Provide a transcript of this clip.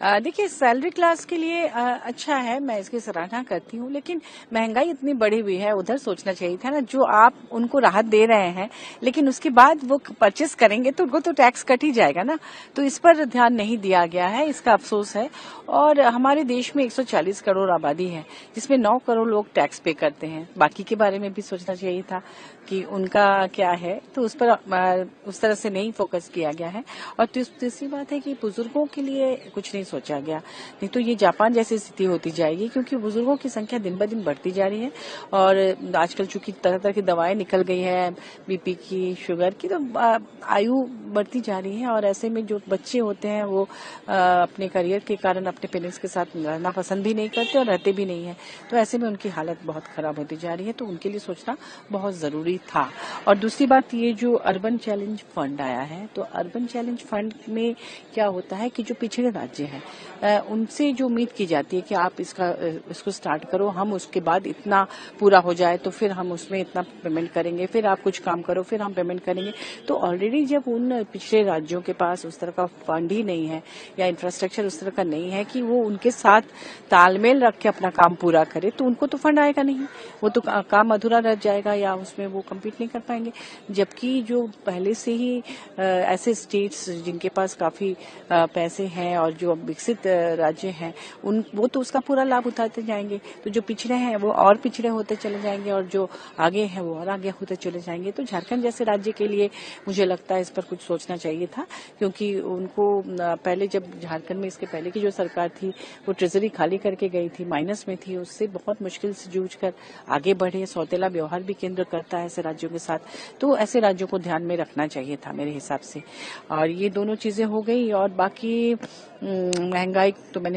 देखिए salary class के लिए अच्छा है, मैं इसकी सराहना करती हूँ, लेकिन महंगाई इतनी बढ़ी हुई है, उधर सोचना चाहिए था ना। जो आप उनको राहत दे रहे हैं, लेकिन उसके बाद वो परचेस करेंगे तो उनको तो टैक्स कट ही जाएगा ना। तो इस पर ध्यान नहीं दिया गया है, इसका अफसोस है। और हमारे देश में 140 करोड़ आबादी है, जिसमें 9 करोड़ लोग टैक्स पे करते हैं। बाकी के बारे में भी सोचना चाहिए था कि उनका क्या है, तो उस पर उस तरह से नहीं फोकस किया गया है। और तीसरी बात है कि बुजुर्गों के लिए कुछ नहीं सोचा गया, नहीं तो ये जापान जैसी स्थिति होती जाएगी, क्योंकि बुजुर्गों की संख्या दिन ब दिन बढ़ती जा रही है। और आजकल चूंकि तरह तरह की दवाएं निकल गई है, बीपी की, शुगर की, तो आयु बढ़ती जा रही है। और ऐसे में जो बच्चे होते हैं वो अपने करियर के कारण अपने पेरेंट्स के साथ रहना पसंद भी नहीं करते और रहते भी नहीं है। तो ऐसे में उनकी हालत बहुत खराब होती जा रही है, तो उनके लिए सोचना बहुत जरूरी था। और दूसरी बात, ये जो अर्बन चैलेंज फंड आया है, तो अर्बन चैलेंज फंड में क्या होता है कि जो पिछड़े राज्य हैं उनसे जो उम्मीद की जाती है कि आप इसको स्टार्ट करो, हम उसके बाद इतना पूरा हो जाए तो फिर हम उसमें इतना पेमेंट करेंगे, फिर आप कुछ काम करो फिर हम पेमेंट करेंगे। तो ऑलरेडी जब उन पिछड़े राज्यों के पास उस तरह का फंड ही नहीं है या इंफ्रास्ट्रक्चर उस तरह का नहीं है कि वो उनके साथ तालमेल रख के अपना काम पूरा करे, तो उनको तो फंड आएगा नहीं, वो तो काम अधूरा रह जाएगा या उसमें वो कम्पीट नहीं कर पाएंगे। जबकि जो पहले से ही ऐसे स्टेट्स जिनके पास काफी पैसे हैं और जो विकसित राज्य हैं, वो तो उसका पूरा लाभ उठाते जाएंगे। तो जो पिछड़े हैं वो और पिछड़े होते चले जाएंगे और जो आगे हैं वो और आगे होते चले जाएंगे। तो झारखंड जैसे राज्य के लिए मुझे लगता है इस पर कुछ सोचना चाहिए था, क्योंकि उनको पहले, जब झारखंड में इसके पहले की जो सरकार थी वो ट्रेजरी खाली करके गई थी, माइनस में थी, उससे बहुत मुश्किल से जूझ कर आगे बढ़े। सौतेला व्यवहार भी केंद्र करता है ऐसे राज्यों के साथ, तो ऐसे राज्यों को ध्यान में रखना चाहिए था मेरे हिसाब से। और ये दोनों चीजें हो गई। और बाकी महंगाई तो मैंने